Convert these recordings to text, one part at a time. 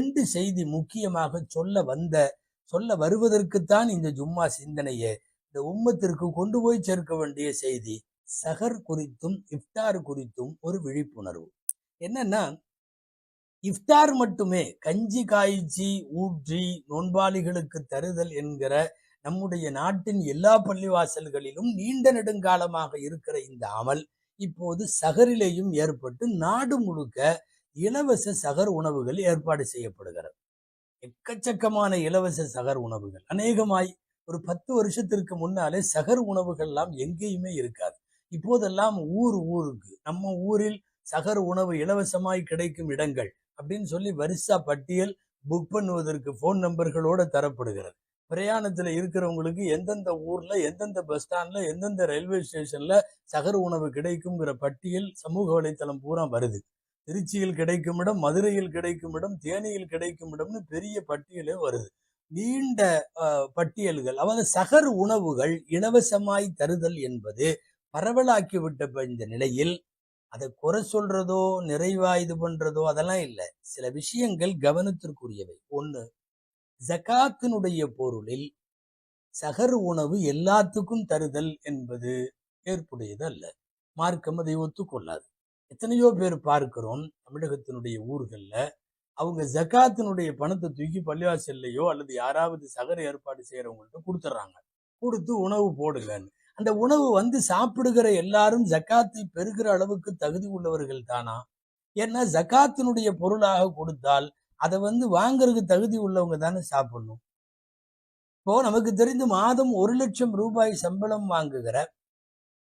2 செய்தி முக்கியமாக சொல்ல வருவதற்குத்தான் இந்த ஜும்மா சிந்தனையே. இந்த உம்மத்திற்கு கொண்டு போய் சேர்க்க வேண்டிய செய்தி சஹர் குறித்தும் இஃப்தார் குறித்தும் ஒரு விழிப்புணர்வு. என்னன்னா, இஃப்தார் மட்டுமே கஞ்சி காய்ச்சி ஊற்றி நோன்பாளிகளுக்கு தருதல் என்கிற நம்முடைய நாட்டின் எல்லா பள்ளிவாசல்களிலும் நீண்ட நெடுங்காலமாக இருக்கிற இந்த அமல் இப்போது சஹரிலேயும் ஏற்பட்டு நாடு முழுக்க இலவச சஹர் உணவுகள் ஏற்பாடு செய்யப்படுகிறது. எக்கச்சக்கமான இலவச சஹர் உணவுகள். அநேகமாய் ஒரு 10 வருஷத்திற்கு முன்னாலே சஹர் உணவுகள்லாம் எங்கேயுமே இருக்காது. இப்போதெல்லாம் ஊருக்கு நம்ம ஊரில் சஹர் உணவு இலவசமாய் கிடைக்கும் இடங்கள் அப்படின்னு சொல்லி வரிசா பட்டியல் புக் பண்ணுவதற்கு போன் நம்பர்களோட தரப்படுகிறது. பிரயாணத்துல இருக்கிறவங்களுக்கு எந்தெந்த ஊர்ல எந்தெந்த பஸ் ஸ்டாண்ட்ல எந்தெந்த ரயில்வே ஸ்டேஷன்ல சஹர் உணவு கிடைக்குங்கிற பட்டியல் சமூக வலைத்தளம் பூரா வருது. திருச்சியில் கிடைக்கும் இடம், மதுரையில் கிடைக்கும் இடம், தேனியில் கிடைக்கும் இடம்னு பெரிய பட்டியலே வருது. நீண்ட பட்டியல்கள். அதாவது சஹர் உணவுகள் இலவசமாய் தருதல் என்பது பரவலாக்கிவிட்ட இந்த நிலையில் அதை குறை சொல்றதோ நிறைவா இது பண்றதோ அதெல்லாம் இல்லை. சில விஷயங்கள் கவனத்திற்குரியவை. ஒண்ணு, ஜகாத்தினுடைய பொருளில் சஹர் உணவு எல்லாத்துக்கும் தருதல் என்பது ஏற்புடையது அல்ல. மார்க்கம் அதை ஒத்துக்கொள்ளாது. எத்தனையோ பேர் பார்க்கிறோம் தமிழகத்தினுடைய ஊர்கள்ல, அவங்க ஜகாத்தினுடைய பணத்தை தூக்கி பள்ளிவாசல்லையோ அல்லது யாராவது சஹர் ஏற்பாடு செய்யறவங்கள்ட்ட கொடுத்துட்றாங்க. கொடுத்து உணவு போடுங்கன்னு. அந்த உணவு வந்து சாப்பிடுகிற எல்லாரும் ஜக்காத்தை பெறுகிற அளவுக்கு தகுதி உள்ளவர்கள் தானா? ஏன்னா ஜக்காத்தினுடைய பொருளாக கொடுத்தால் அதை வந்து வாங்குறதுக்கு தகுதி உள்ளவங்க தானே சாப்பிடணும். இப்போ நமக்கு தெரிந்து மாதம் 1 லட்சம் ரூபாய் சம்பளம் வாங்குகிற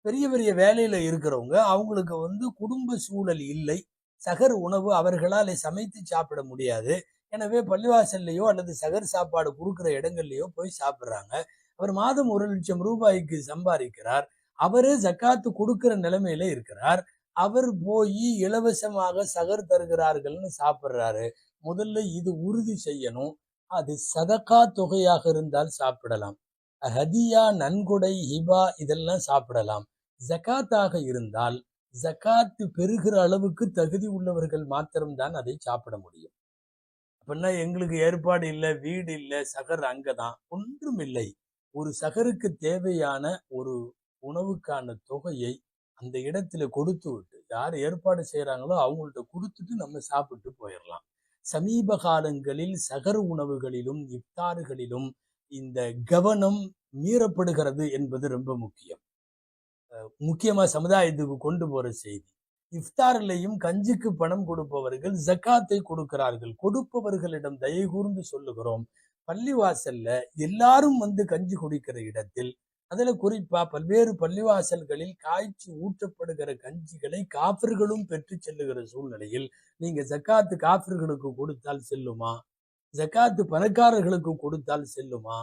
பெரிய பெரிய வேலையில இருக்கிறவங்க, அவங்களுக்கு வந்து குடும்ப சூழல் இல்லை, சஹர் உணவு அவர்களால் சமைத்து சாப்பிட முடியாது. எனவே பள்ளிவாசல்லையோ அல்லது சஹர் சாப்பாடு கொடுக்குற இடங்கள்லயோ போய் சாப்பிட்றாங்க. அவர் மாதம் 1 லட்சம் ரூபாய்க்கு சம்பாதிக்கிறார். அவரே ஜக்காத்து கொடுக்கிற நிலைமையில இருக்கிறார். அவர் போய் இலவசமாக சஹர் தருகிறார்கள்னு சாப்பிட்றாரு. முதல்ல இது உறுதி செய்யணும். அது சதகா தொகையாக இருந்தால் சாப்பிடலாம். ஹதியா, நன்கொடை, ஹிபா இதெல்லாம் சாப்பிடலாம். ஜகாத்தாக இருந்தால் ஜகாத்து பெறுகிற அளவுக்கு தகுதி உள்ளவர்கள் மாத்திரம்தான் அதை சாப்பிட முடியும். அப்படின்னா எங்களுக்கு ஏற்பாடு இல்லை, வீடு இல்லை, சஹர் அங்கதான், ஒன்றும் இல்லை. ஒரு சஹருக்கு தேவையான ஒரு உணவுக்கான தொகையை அந்த இடத்துல கொடுத்து விட்டு, யார் ஏற்பாடு செய்யறாங்களோ அவங்கள்ட்ட கொடுத்துட்டு நம்ம சாப்பிட்டு போயிடலாம். சமீப காலங்களில் சஹர் உணவுகளிலும் இஃப்தாறுகளிலும் இந்த கவனம் மீறப்படுகிறது என்பது ரொம்ப முக்கியம். முக்கியமா சமுதாயத்துக்கு கொண்டு போற செய்தி. இஃப்தாரிலையும் கஞ்சிக்கு பணம் கொடுப்பவர்கள் ஜக்காத்தை கொடுக்கிறார்கள். கொடுப்பவர்களிடம் தயை கூர்ந்து சொல்லுகிறோம், பள்ளிவாசல்ல எல்லாரும் வந்து கஞ்சி குடிக்கிற இடத்தில், அதுல குறிப்பா பல்வேறு பள்ளிவாசல்களில் காய்ச்சி ஊற்றப்படுகிற கஞ்சிகளை காஃபிர்களும் பெற்று செல்லுகிற சூழ்நிலையில் நீங்க ஜக்காத்து காஃபிர்களுக்கு கொடுத்தால் செல்லுமா? ஜக்காத்து பணக்காரர்களுக்கு கொடுத்தால் செல்லுமா?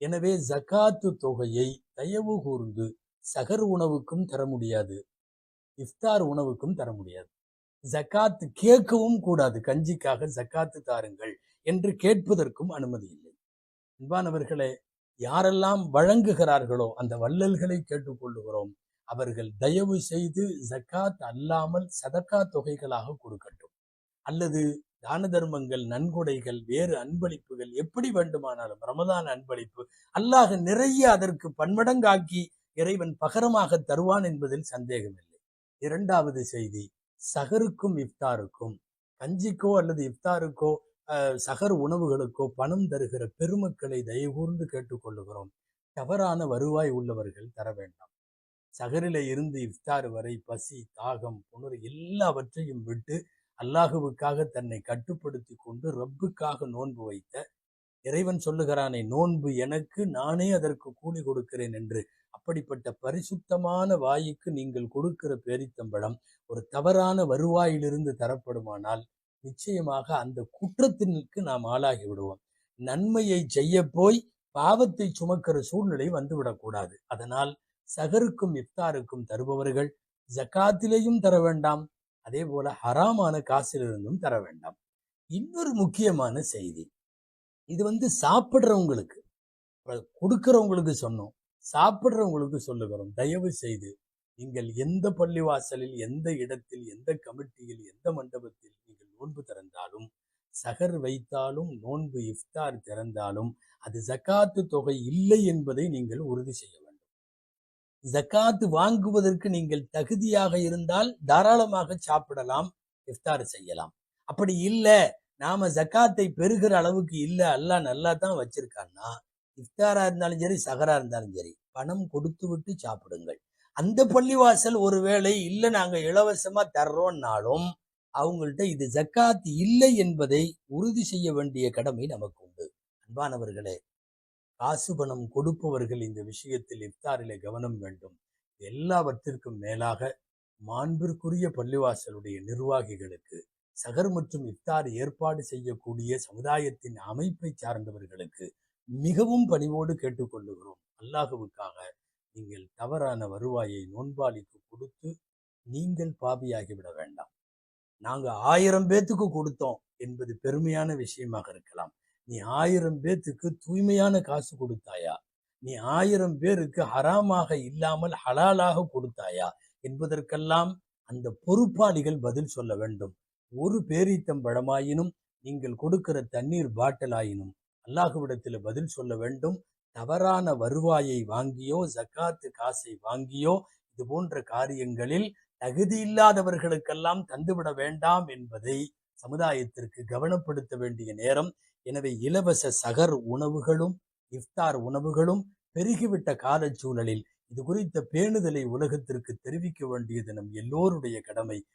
எனவே ஜக்காத்து தொகையை தயவு கூர்ந்து சஹர் உணவுக்கும் தர முடியாது, இஃப்தார் உணவுக்கும் தர முடியாது. ஜக்காத்து கேட்கவும் கூடாது. கஞ்சிக்காக ஜக்காத்து தாருங்கள் என்று கேட்பதற்கும் அனுமதி இல்லை. அன்பானவர்களே, யாரெல்லாம் வழங்குகிறார்களோ அந்த வள்ளல்களை கேட்டுக்கொள்ளுகிறோம், அவர்கள் தயவு செய்து ஜக்காத் அல்லாமல் சதக்கா தொகைகளாக கொடுக்கட்டும். அல்லது தான தர்மங்கள், நன்கொடைகள், வேறு அன்பளிப்புகள் எப்படி வேண்டுமானாலும், ரமதான் அன்பளிப்பு அல்லாஹ் நிறைய அதற்கு பன்மடங்காக்கி இறைவன் பகரமாக தருவான் என்பதில் சந்தேகமில்லை. இரண்டாவது செய்தி, சஹருக்கும் இஃப்தாருக்கும், கஞ்சிக்கோ அல்லது இஃப்தாருக்கோ சஹர் உணவுகளுக்கோ பணம் தருகிற பெருமக்களை தயவுகூர்ந்து கேட்டுக்கொள்ளுகிறோம், தவறான வருவாய் உள்ளவர்கள் தர வேண்டாம். சஹரில இருந்து இஃப்தார் வரை பசி, தாகம், புணர் எல்லாவற்றையும் விட்டு அல்லாஹுவுக்காக தன்னை கட்டுப்படுத்தி கொண்டு ரப்புக்காக நோன்பு வைத்த இறைவன் சொல்லுகிறானே, நோன்பு எனக்கு, நானே அதற்கு கூலி கொடுக்கிறேன் என்று. அப்படிப்பட்ட பரிசுத்தமான வாய்க்கு நீங்கள் கொடுக்கிற பேரித்தம்பழம் ஒரு தவறான வருவாயிலிருந்து தரப்படுமானால் நிச்சயமாக அந்த குற்றத்திற்கு நாம் ஆளாகி விடுவோம். நன்மையை செய்ய போய் பாவத்தை சுமக்கிற சூழ்நிலை வந்துவிடக்கூடாது. அதனால் சஹருக்கும் இஃப்தாருக்கும் தருபவர்கள் ஜக்காத்திலேயும் தர வேண்டாம், அதே போல ஹராமான காசிலிருந்தும் தர வேண்டாம். இன்னொரு முக்கியமான செய்தி, இது வந்து சாப்பிட்றவங்களுக்கு, கொடுக்கிறவங்களுக்கு சொன்னோம், சாப்பிட்றவங்களுக்கு சொல்லுகிறோம், தயவு செய்து நீங்கள் எந்த பள்ளிவாசலில், எந்த இடத்தில், எந்த கமிட்டியில், எந்த மண்டபத்தில் நீங்கள் நோன்பு திறந்தாலும் சகர் வைத்தாலும் நோன்பு இஃப்தார் திறந்தாலும் அது ஜக்காத்து தொகை இல்லை என்பதை நீங்கள் உறுதி செய்ய வேண்டும். ஜக்காத்து வாங்குவதற்கு நீங்கள் தகுதியாக இருந்தால் தாராளமாக சாப்பிடலாம், இஃப்தார் செய்யலாம். அப்படி இல்லை, நாம ஜக்காத்தை பெறுகிற அளவுக்கு இல்லை, அல்லாஹ் நல்லா தான் வச்சிருக்கான்னா, இஃப்தாரா இருந்தாலும் சரி சகரா இருந்தாலும் சரி பணம் கொடுத்து விட்டு சாப்பிடுங்கள். அந்த பள்ளிவாசல் ஒருவேளை இல்லை நாங்க இலவசமா தர்றோம்னாலும் அவங்கள்ட்ட இது ஜக்காத் இல்லை என்பதை உறுதி செய்ய வேண்டிய கடமை நமக்கு உண்டு. அன்பானவர்களே, காசு பணம் கொடுப்பவர்கள் இந்த விஷயத்தில் இஃப்தாரிலே கவனம் வேண்டும். எல்லாவற்றிற்கும் மேலாக மாண்பிற்குரிய பள்ளிவாசலுடைய நிர்வாகிகளுக்கு, சகர் மற்றும் இஃப்தார் ஏற்பாடு செய்யக்கூடிய சமுதாயத்தின் அமைப்பை சார்ந்தவர்களுக்கு மிகவும் பணிவோடு கேட்டுக்கொள்ளுகிறோம். அல்லாஹுவுக்காக நீங்கள் தவறான வருவாயை நோன்பாளிக்கு கொடுத்து நீங்கள் பாவியாகிவிட வேண்டாம். நாங்க 1000 பேத்துக்கு கொடுத்தோம் என்பது பெருமையான விஷயமாக இருக்கலாம். நீ 1000 பேத்துக்கு தூய்மையான காசு கொடுத்தாயா? நீ 1000 பேருக்கு ஹராமாக இல்லாமல் ஹலாலாக கொடுத்தாயா என்பதற்கெல்லாம் அந்த பொறுப்பாளிகள் பதில் சொல்ல வேண்டும். ஒரு பேரீத்தம்பழமாயினும் நீங்கள் கொடுக்கிற தண்ணீர் பாட்டிலாயினும் அல்லாஹுவிடத்தில் பதில் சொல்ல வேண்டும். தவறான வருவாயை வாங்கியோ ஜக்காத்து காசை வாங்கியோ இது போன்ற காரியங்களில் தகுதி இல்லாதவர்களுக்கெல்லாம் தந்துவிட வேண்டாம் என்பதை சமுதாயத்திற்கு கவனப்படுத்த வேண்டிய நேரம். எனவே இலவச சகர் உணவுகளும் இஃப்தார் உணவுகளும் பெருகிவிட்ட காலச்சூழலில் இது குறித்த பேணுதலை உலகத்திற்கு தெரிவிக்க வேண்டியது நம் எல்லோருடைய கடமை.